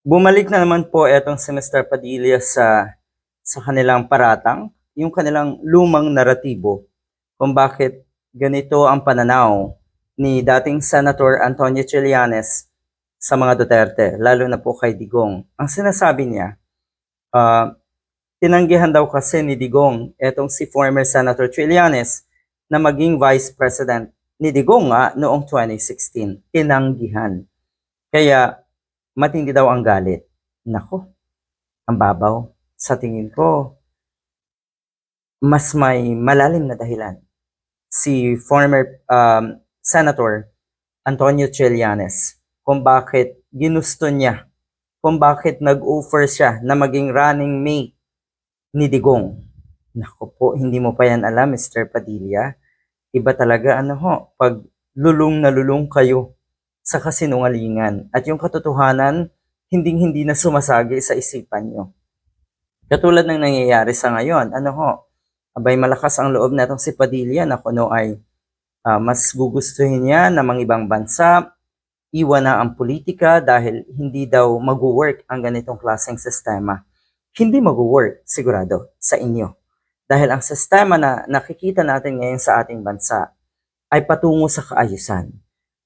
Bumalik na naman po etong si Mr. Padilla sa kanilang paratang, yung kanilang lumang naratibo kung bakit ganito ang pananaw ni dating Senator Antonio Trillanes sa mga Duterte, lalo na po kay Digong. Ang sinasabi niya, ah, tinanggihan daw kasi ni Digong etong si former Senator Trillanes na maging Vice President ni Digong nga noong 2016. Tinanggihan. Kaya matindi daw ang galit. Nako, ang babaw. Sa tingin ko, mas may malalim na dahilan si former Senator Antonio Trillanes kung bakit ginusto niya, kung bakit nag-offer siya na maging running mate ni Digong. Nako po, hindi mo pa yan alam, Mr. Padilla. Iba talaga pag lulong na lulong kayo sa kasinungalingan at yung katotohanan hinding-hindi na sumasagi sa isipan nyo. Katulad ng nangyayari sa ngayon, abay malakas ang loob natong si Padilla na kuno ay mas gugustuhin niya na mga ibang bansa, iwan na ang politika dahil hindi daw mag-work ang ganitong klaseng sistema. Hindi mag-work, sigurado, sa inyo. Dahil ang sistema na nakikita natin ngayon sa ating bansa ay patungo sa kaayusan,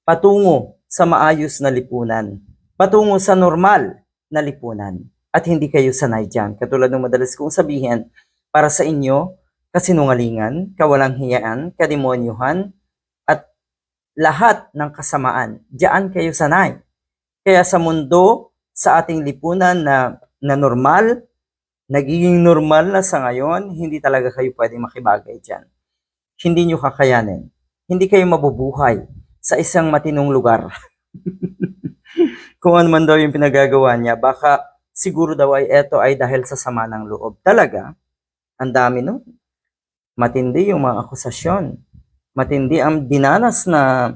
patungo sa maayos na lipunan, patungo sa normal na lipunan. At hindi kayo sanay dyan. Katulad ng madalas kong sabihin, para sa inyo, kasinungalingan, kawalang hiyaan, kademonyuhan, at lahat ng kasamaan. Diyan kayo sanay. Kaya sa mundo, sa ating lipunan na normal, nagiging normal na sa ngayon, hindi talaga kayo pwede makibagay dyan. Hindi nyo kakayanin. Hindi kayo mabubuhay sa isang matinong lugar. Kung ano man daw yung pinagagawa niya, baka siguro daw ay eto ay dahil sa sama ng loob. Talaga, ang dami no? Matindi yung mga akusasyon. Matindi ang dinanas na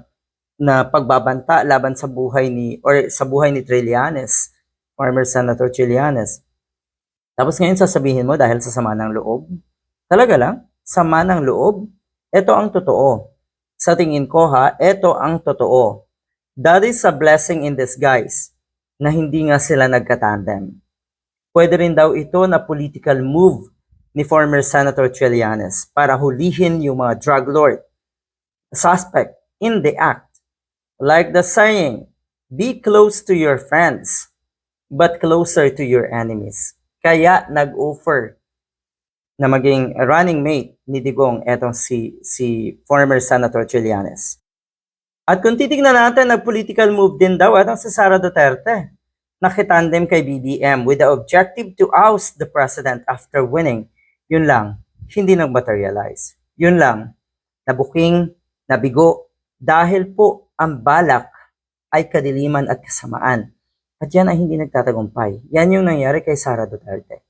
pagbabanta laban sa buhay ni Trillanes, former Senator Trillanes. Tapos ngayon sasabihin mo dahil sa sama ng loob? Talaga lang? Sama ng loob? Ito ang totoo. Sa tingin ko ito ang totoo. That is a blessing in disguise na hindi nga sila nagkatandem. Pwede rin daw ito na political move ni former Senator Trillanes para hulihin yung mga drug lord, suspect in the act. Like the saying, be close to your friends, but closer to your enemies. Kaya nag-offer na maging running mate ni Digong etong si former Senator Trillanes. At kung titignan natin, nag-political move din daw etong si Sara Duterte. Nakitandem kay BBM with the objective to oust the president after winning. Yun lang, hindi nag-materialize. Yun lang, nabuking, nabigo, dahil po ang balak ay kadiliman at kasamaan. At yan ay hindi nagtatagumpay. Yan yung nangyari kay Sara Duterte.